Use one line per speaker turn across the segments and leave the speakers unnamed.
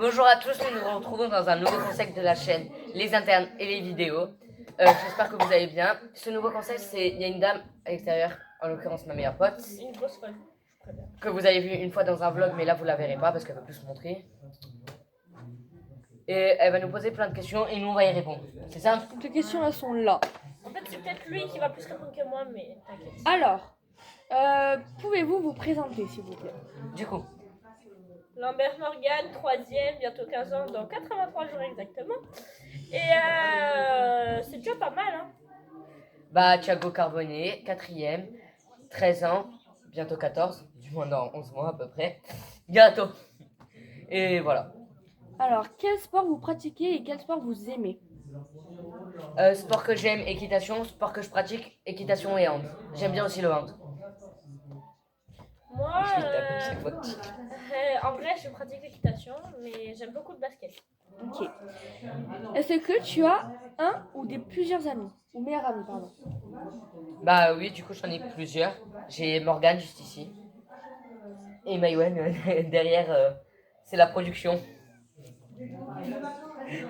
Bonjour à tous, nous nous retrouvons dans un nouveau concept de la chaîne, les internes et les vidéos. J'espère que vous allez bien. Ce nouveau concept, c'est il y a une dame à l'extérieur, en l'occurrence ma meilleure pote,
Une grosse folle.
que vous avez vu une fois dans un vlog, mais là vous la verrez pas parce qu'elle veut plus se montrer. Et elle va nous poser plein de questions et nous on va y répondre. C'est ça?
Donc les questions elles sont là.
En fait, c'est peut-être lui qui va plus répondre que moi, mais t'inquiète.
Alors, pouvez-vous vous présenter s'il vous plaît?
Du coup,
Lambert Morgan, 3e, bientôt 15 ans, dans 83 jours exactement. Et c'est déjà pas mal, hein.
bah Thiago Carbonnet, 4e, 13 ans, bientôt 14, du moins dans 11 mois à peu près. Bientôt. Et voilà.
Alors, quel sport vous pratiquez et quel sport vous aimez?
Sport que j'aime, équitation. Sport que je pratique, équitation et hand. J'aime bien aussi le hand.
Moi,
Je vais taper chaque fois.
en vrai, je pratique l'équitation, mais j'aime beaucoup le basket.
Ok. Est-ce que tu as un ou plusieurs amis? Ou meilleurs amis, pardon.
Bah oui, du coup j'en ai plusieurs. J'ai Morgane juste ici. Et Maïwen derrière, c'est la production.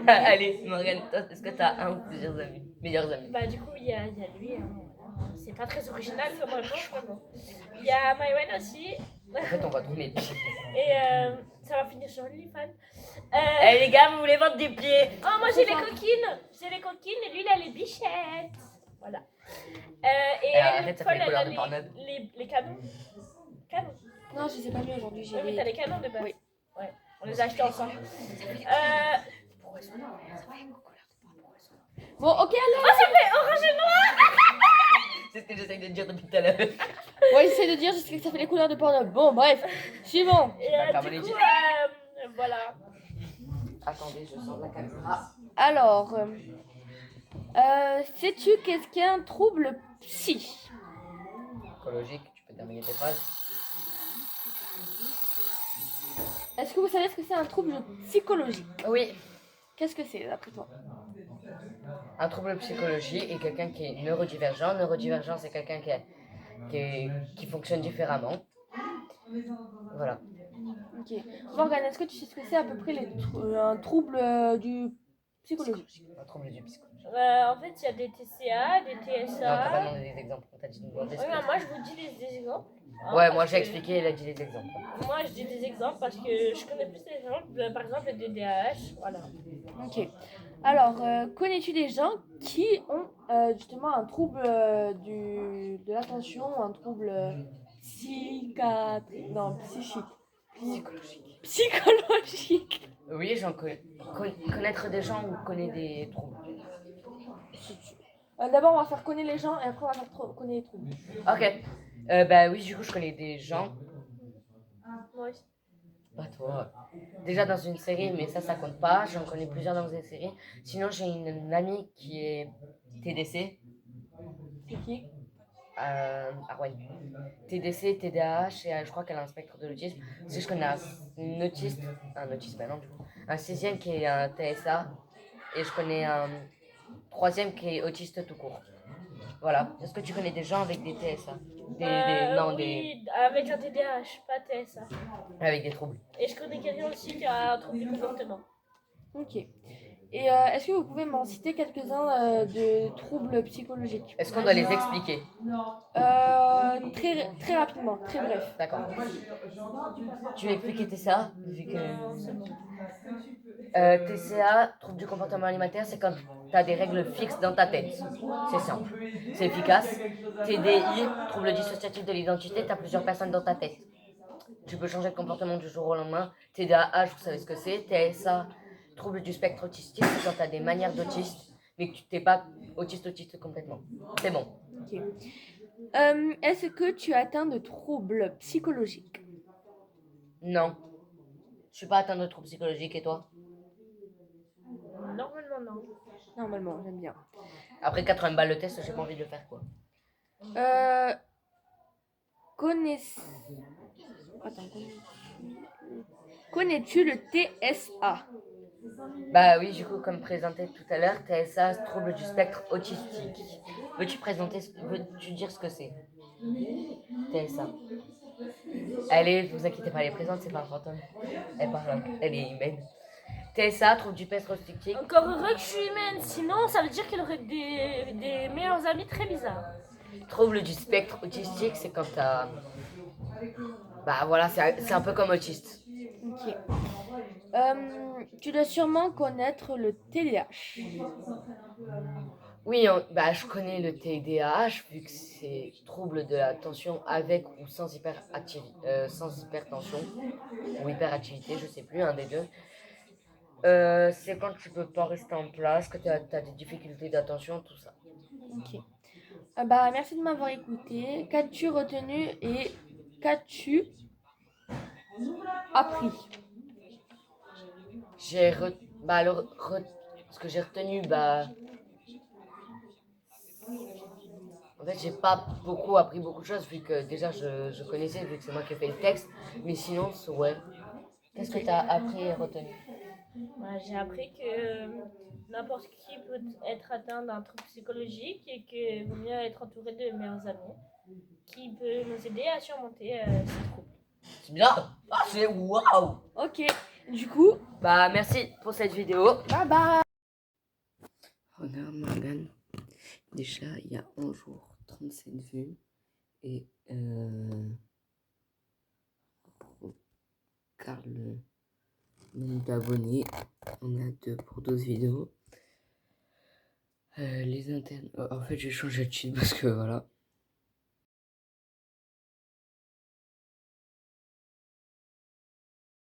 Allez, Morgane, est-ce que t'as un ou plusieurs amis? Meilleurs amis.
Bah, du coup, il y a lui. Hein. C'est pas très original comme réponse, mais bon. Il y a Maïwen aussi.
En fait, on va tourner les pieds.
Et ça va finir sur OnlyFans.
Eh les gars, vous voulez vendre des pieds?
Oh, moi j'ai les coquines. J'ai les coquines et lui il a les bichettes. Voilà. Et elle,
arrête, ça
Paul,
fait les
elle a
couleurs de Pornhub.
les canons. Canons.
Non, je sais pas mieux aujourd'hui.
Oui, mais t'as les canons de base.
Oui.
Ouais. On les a achetés ensemble.
Bon, ok, allez.
Oh, ça fait orange et noir.
C'est ce que j'essaye de dire depuis tout à l'heure.
Ouais, j'essaie de dire jusqu'à que ça fait les couleurs de Pornhub. Bon, bref. Suivant.
Et du coup, voilà.
Attendez, je sors la caméra.
Alors, sais-tu qu'est-ce qu'est un trouble psy?
Écologique, tu peux terminer tes phrases.
Est-ce que vous savez ce que c'est un trouble psychologique?
Oui.
Qu'est-ce que c'est d'après toi?
Un trouble psychologique est quelqu'un qui est neurodivergent. Neurodivergent, c'est quelqu'un qui fonctionne différemment. Voilà.
Ok. Morgane, est-ce que tu sais ce que c'est à peu près un trouble du psychologique?
Un trouble du psychologique.
En fait, il y a des TCA, des
Non, t'as pas
TSA.
demandé des exemples. On t'a dit de nous demander ce
Oui,
que
mais moi je vous dis des exemples. Hein,
Ouais,
parce
moi j'ai
que-
expliqué, il a dit des exemples.
Moi je dis des exemples parce que je connais plus les exemples. Par exemple, le DDAH. Voilà.
Ok. Alors, connais-tu des gens qui ont justement un trouble de l'attention, un trouble psychiatrique, non, psychique, psychologique.
Oui, j'en connais. Connaître des gens ou connaître des troubles.
D'abord, on va faire connaître les gens et après, on va faire connaître les troubles.
Ok. Bah oui, du coup, je connais des gens.
Moi aussi.
Pas toi. Déjà dans une série, mais ça compte pas. J'en connais plusieurs dans une série. Sinon, j'ai une amie qui est TDC.
C'est qui?
Arwen. TDC, TDAH, et je crois qu'elle a un spectre de l'autisme. Parce que je connais un autiste, bah non, du coup, un 6e qui est un TSA, et je connais un 3e qui est autiste tout court. Voilà. Est-ce que tu connais des gens avec des TSA?
Oui, avec un TDAH, pas TSA.
Avec des troubles.
Et je connais quelqu'un aussi qui a un trouble du comportement.
Ok. Et est-ce que vous pouvez m'en citer quelques-uns de troubles psychologiques?
Est-ce qu'on doit les expliquer?
Très rapidement, très bref.
D'accord. Tu veux expliquer TCA vu que...
Non, c'est bon.
TCA, trouble du comportement alimentaire, c'est quand tu as des règles fixes dans ta tête. C'est simple. C'est efficace. TDI, trouble dissociatif de l'identité, tu as plusieurs personnes dans ta tête. Tu peux changer de comportement du jour au lendemain. TDAH, vous savez ce que c'est. TSA, trouble du spectre autistique, c'est quand tu as des manières d'autiste, mais que tu n'es pas autiste complètement. C'est bon.
Ok. Est-ce que tu as atteint de troubles psychologiques?
Non. Je suis pas atteint de troubles psychologiques, et toi?
Normalement, non.
Normalement, j'aime bien.
Après 80 balles le test, j'ai pas envie de le faire, quoi.
Connais-tu le TSA?
Bah oui, du coup, comme présenté tout à l'heure, TSA, trouble du spectre autistique. Veux-tu dire ce que c'est? TSA. Allez, vous inquiétez pas, elle est présente, c'est pas un fantôme. Elle parle, elle est humaine. TSA, trouble du spectre autistique.
Encore heureux que je suis humaine, sinon ça veut dire qu'elle aurait des meilleurs amis très bizarres.
Trouble du spectre autistique, c'est quand t'as... Bah voilà, c'est un peu comme autiste.
Ok. Tu dois sûrement connaître le TDAH.
Oui, bah, je connais le TDAH vu que c'est trouble de l'attention avec ou sans sans hypertension ou hyperactivité, je sais plus, un des deux. C'est quand tu peux pas rester en place, que tu as des difficultés d'attention, tout ça.
Ok. Bah, merci de m'avoir écouté. Qu'as-tu retenu et qu'as-tu appris?
Bah, ce que j'ai retenu, bah, en fait, j'ai pas beaucoup appris beaucoup de choses vu que déjà je connaissais, vu que c'est moi qui ai fait le texte. Mais sinon, ouais. Qu'est-ce que tu as appris et retenu?
J'ai appris que n'importe qui peut être atteint d'un trouble psychologique et qu'il vaut mieux être entouré de meilleurs amis qui peut nous aider à surmonter ces troubles.
C'est bien. Ah, c'est waouh.
Ok. Du coup,
Bah, merci pour cette vidéo.
bye bye.
Regarde Morgane, déjà il y a 11 jours, 37 vues et regarde le nombre d'abonnés, on a 2 pour 12 vidéos. Les internes, en fait j'ai changé de cheat parce que voilà.